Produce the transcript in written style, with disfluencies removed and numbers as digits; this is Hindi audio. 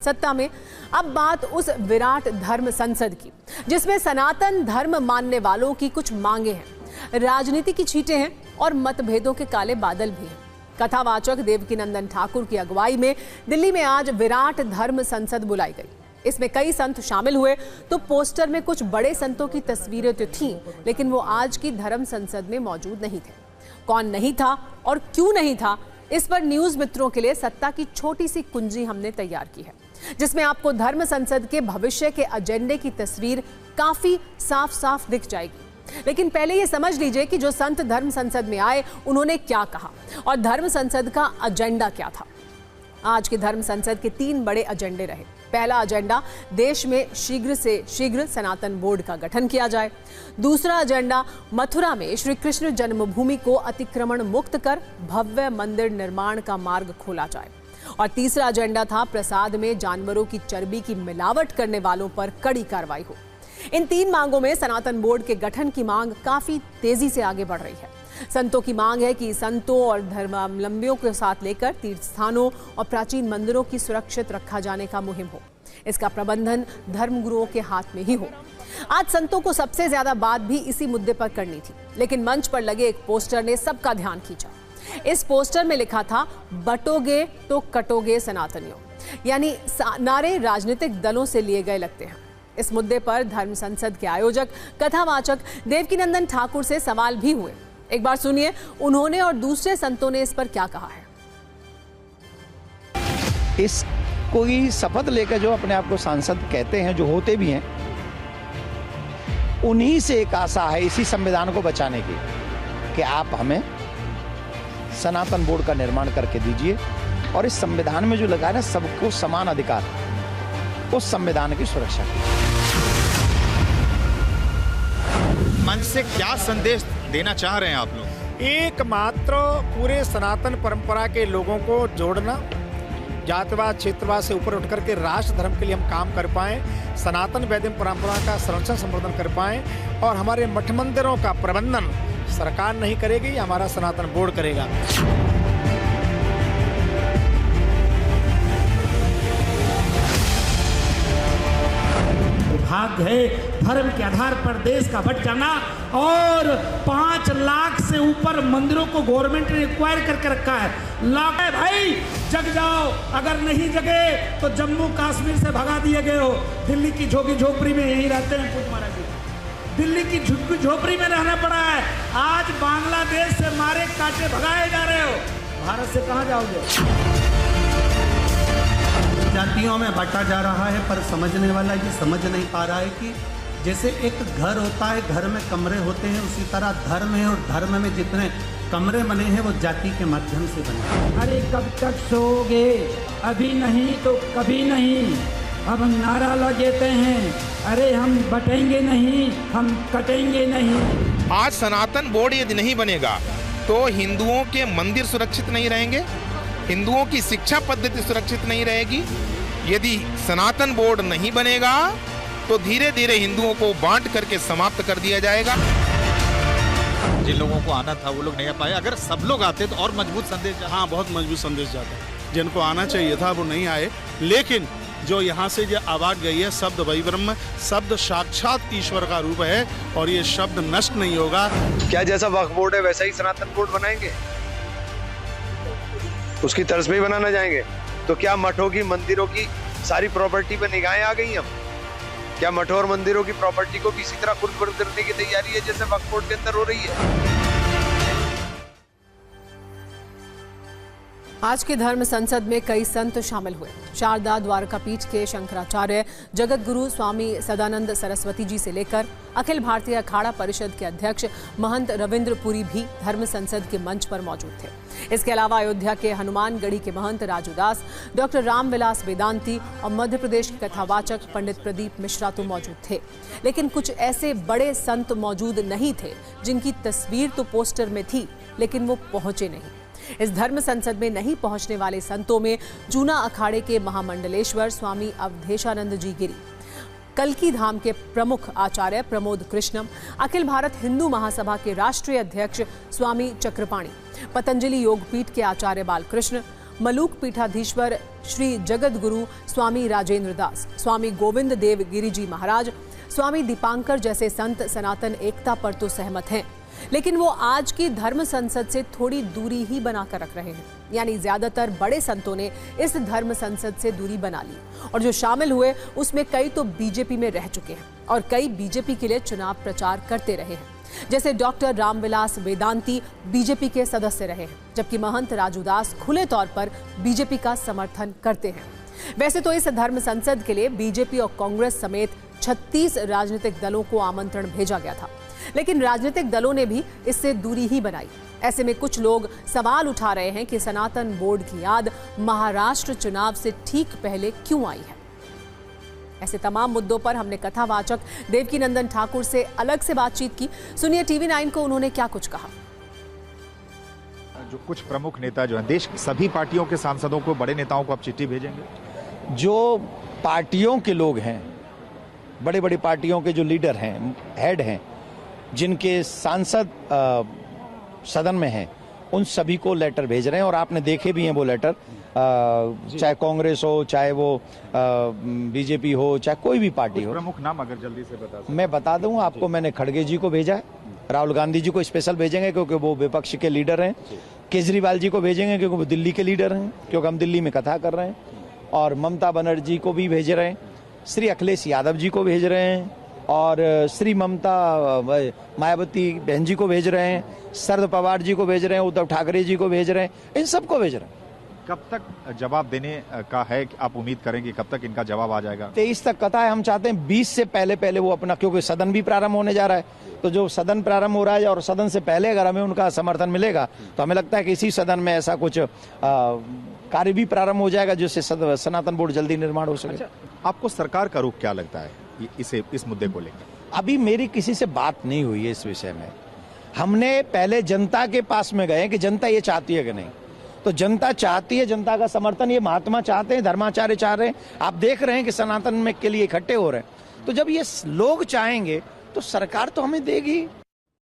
सत्ता में। अब बात उस विराट धर्म संसद की जिसमें सनातन धर्म मानने वालों की कुछ मांगे हैं, राजनीति की छींटें हैं और मतभेदों के काले बादल भी हैं। कथावाचक देवकीनंदन ठाकुर की अगुवाई में दिल्ली में आज विराट धर्म संसद बुलाई गई। इसमें कई संत शामिल हुए तो पोस्टर में कुछ बड़े संतों की तस्वीरें तो थीं, लेकिन वो आज की धर्म संसद में मौजूद नहीं थे। कौन नहीं था और क्यों नहीं था, इस पर न्यूज मित्रों के लिए सत्ता की छोटी सी कुंजी हमने तैयार की है, जिसमें आपको धर्म संसद के भविष्य के एजेंडे की तस्वीर काफी साफ साफ दिख जाएगी। लेकिन पहले ये समझ लीजिए कि जो संत धर्म संसद में आए उन्होंने क्या कहा और धर्म संसद का एजेंडा क्या था। आज के धर्म संसद के 3 बड़े एजेंडे रहे। पहला एजेंडा, देश में शीघ्र से शीघ्र सनातन बोर्ड का गठन किया जाए। दूसरा एजेंडा, मथुरा में श्री कृष्ण जन्मभूमि को अतिक्रमण मुक्त कर भव्य मंदिर निर्माण का मार्ग खोला जाए। और तीसरा एजेंडा था, प्रसाद में जानवरों की चर्बी की मिलावट करने वालों पर कड़ी कार्रवाई हो। इन 3 मांगों में सनातन बोर्ड के गठन की मांग काफी तेजी से आगे बढ़ रही है। संतों की मांग है कि संतों और धर्मावलंबियों के साथ लेकर तीर्थ स्थानों और प्राचीन मंदिरों की सुरक्षित रखा जाने का मुहिम हो। इसका प्रबंधन धर्मगुरुओं के हाथ में ही हो। आज संतों को सबसे ज्यादा बात भी इसी मुद्दे पर करनी थी, लेकिन मंच पर लगे एक पोस्टर ने सबका ध्यान खींचा। इस पोस्टर में लिखा था, बटोगे तो कटोगे सनातनियों, यानी नारे राजनीतिक दलों से लिए गए लगते हैं। इस मुद्दे पर धर्म संसद के आयोजक कथावाचक देवकीनंदन ठाकुर से सवाल भी हुए। एक बार सुनिए उन्होंने और दूसरे संतों ने इस पर क्या कहा है। इस कोई शपथ लेकर जो अपने आप को सांसद कहते हैं, जो होते भी हैं, उन्हीं से एक आशा है इसी संविधान को बचाने की कि आप हमें सनातन बोर्ड का निर्माण करके दीजिए और इस संविधान में जो लगा है ना, सबको समान अधिकार, उस संविधान की सुरक्षा की। मंच से क्या संदेश देना चाह रहे हैं आप लोग? एकमात्र पूरे सनातन परंपरा के लोगों को जोड़ना, जातिवाद क्षेत्रवाद से ऊपर उठ करके राष्ट्र धर्म के लिए हम काम कर पाएं, सनातन वैदिक परंपरा का संरक्षण संवर्धन कर पाएं और हमारे मठ मंदिरों का प्रबंधन सरकार नहीं करेगी, हमारा सनातन बोर्ड करेगा। भाग्य है धर्म के आधार पर देश का बट जाना और 5 लाख से ऊपर मंदिरों को गवर्नमेंट ने एक्वायर करके रखा है। लाख है भाई, जग जाओ, अगर नहीं जगे तो जम्मू कश्मीर से भगा दिए गए हो। दिल्ली की झोगी झोपड़ी में यहीं रहते हैं पूज महाराज जी, दिल्ली की झोपड़ी में रहना पड़ा है। आज बांग्लादेश से मारे काटे भगाए जा रहे हो, भारत से कहाँ जाओगे? जातियों में बांटा जा रहा है, पर समझने वाला ये समझ नहीं पा रहा है कि जैसे एक घर होता है, घर में कमरे होते हैं, उसी तरह धर्म है और धर्म में जितने कमरे बने हैं वो जाति के माध्यम से बने। अरे कब तक सोओगे, अभी नहीं तो कभी नहीं। अब हम नारा लगाते हैं, अरे हम बटेंगे नहीं, हम कटेंगे नहीं। आज सनातन बोर्ड यदि नहीं बनेगा तो हिंदुओं के मंदिर सुरक्षित नहीं रहेंगे, हिंदुओं की शिक्षा पद्धति सुरक्षित नहीं रहेगी। यदि सनातन बोर्ड नहीं बनेगा तो धीरे धीरे हिंदुओं को बांट करके समाप्त कर दिया जाएगा। जिन लोगों को आना था वो लोग नहीं आ पाए। अगर सब लोग आते तो और मजबूत संदेश जाता। हाँ, बहुत मजबूत संदेश जाता। जिनको आना चाहिए था वो नहीं आए, लेकिन जो यहाँ से जो आवाज गई है, शब्द वही ब्रह्म, शब्द साक्षात ईश्वर का रूप है और ये शब्द नष्ट नहीं होगा। क्या जैसा वक्फ बोर्ड है वैसा ही सनातन बोर्ड बनाएंगे? उसकी तर्ज में बनाना चाहेंगे? तो क्या मठों की मंदिरों की सारी प्रॉपर्टी पे निगाहें आ गई? हम क्या मठों और मंदिरों की प्रॉपर्टी को भी इसी तरह खुर्द करने की तैयारी है जैसे वक्फ बोर्ड के अंदर हो रही है? आज के धर्म संसद में कई संत शामिल हुए। शारदा द्वारकापीठ के शंकराचार्य जगत गुरु स्वामी सदानंद सरस्वती जी से लेकर अखिल भारतीय अखाड़ा परिषद के अध्यक्ष महंत रविंद्र पुरी भी धर्म संसद के मंच पर मौजूद थे। इसके अलावा अयोध्या के हनुमानगढ़ी के महंत राजूदास, डॉक्टर रामविलास वेदांती और मध्य प्रदेश के कथावाचक पंडित प्रदीप मिश्रा तो मौजूद थे। लेकिन कुछ ऐसे बड़े संत मौजूद नहीं थे जिनकी तस्वीर तो पोस्टर में थी, लेकिन वो पहुंचे नहीं। इस धर्म संसद में नहीं पहुंचने वाले संतों में जूना अखाड़े के महामंडलेश्वर स्वामी अवधेशानंद जी गिरी, कल्की धाम के प्रमुख आचार्य प्रमोद कृष्णम, अखिल भारत हिंदू महासभा के राष्ट्रीय अध्यक्ष स्वामी चक्रपाणी, पतंजलि योगपीठ के आचार्य बालकृष्ण, मलूक पीठाधीश्वर श्री जगत गुरु स्वामी राजेंद्र दास, स्वामी गोविंद देव गिरी जी महाराज, स्वामी दीपांकर जैसे संत सनातन एकता पर तो सहमत हैं, लेकिन वो आज की धर्म संसद से थोड़ी दूरी ही बनाकर रख रहे हैं। यानी ज्यादातर बड़े संतों ने इस धर्म संसद से दूरी बना ली और जो शामिल हुए उसमें कई तो बीजेपी में रह चुके हैं और कई बीजेपी के लिए चुनाव प्रचार करते रहे हैं। जैसे डॉक्टर रामविलास वेदांती बीजेपी के सदस्य रहे हैं, जबकि महंत राजूदास खुले तौर पर बीजेपी का समर्थन करते हैं। वैसे तो इस धर्म संसद के लिए बीजेपी और कांग्रेस समेत 36 राजनीतिक दलों को आमंत्रण भेजा गया था, लेकिन राजनीतिक दलों ने भी इससे दूरी ही बनाई। ऐसे में कुछ लोग सवाल उठा रहे हैं कि सनातन बोर्ड की याद महाराष्ट्र चुनाव से ठीक पहले क्यों आई है। ऐसे तमाम मुद्दों पर हमने कथावाचक देवकीनंदन ठाकुर से अलग से बातचीत की। सुनिए TV9 को उन्होंने क्या कुछ कहा। जो कुछ प्रमुख नेता जो हैं, देश की सभी पार्टियों के सांसदों को, बड़े नेताओं को आप चिट्ठी भेजेंगे? जो पार्टियों के लोग हैं, बड़ी बड़ी पार्टियों के जो लीडर हैं, हेड हैं, जिनके सांसद सदन में हैं, उन सभी को लेटर भेज रहे हैं और आपने देखे भी हैं वो लेटर, चाहे कांग्रेस हो, चाहे वो बीजेपी हो, चाहे कोई भी पार्टी हो। प्रमुख नाम अगर जल्दी से बता सकते। मैं बता दूं आपको, मैंने खड़गे जी को भेजा है, राहुल गांधी जी को स्पेशल भेजेंगे क्योंकि वो विपक्ष के लीडर हैं, केजरीवाल जी को भेजेंगे क्योंकि वो दिल्ली के लीडर हैं, क्योंकि हम दिल्ली में कथा कर रहे हैं, और ममता बनर्जी को भी भेज रहे हैं, श्री अखिलेश यादव जी को भेज रहे हैं, और श्री ममता मायावती बहन जी को भेज रहे हैं, शरद पवार जी को भेज रहे हैं, उद्धव ठाकरे जी को भेज रहे हैं, इन सबको भेज रहे हैं। कब तक जवाब देने का है कि आप उम्मीद करेंगे कब तक इनका जवाब आ जाएगा? 23 तक कथा है। हम चाहते हैं 20 से पहले वो अपना, क्योंकि सदन भी प्रारंभ होने जा रहा है, तो जो सदन प्रारंभ हो रहा है और सदन से पहले अगर हमें उनका समर्थन मिलेगा तो हमें लगता है कि इसी सदन में ऐसा कुछ कार्य भी प्रारंभ हो जाएगा जिससे सनातन बोर्ड जल्दी निर्माण हो सके। अच्छा, आपको सरकार का रुख क्या लगता है इस मुद्दे को लेकर? अभी मेरी किसी से बात नहीं हुई है इस विषय में। हमने पहले जनता के पास में गए कि जनता ये चाहती है कि नहीं, तो जनता चाहती है, जनता का समर्थन ये महात्मा चाहते हैं, धर्माचार्य चाह रहे हैं, आप देख रहे हैं कि सनातन में के लिए इकट्ठे हो रहे हैं। तो जब ये लोग चाहेंगे तो सरकार तो हमें देगी।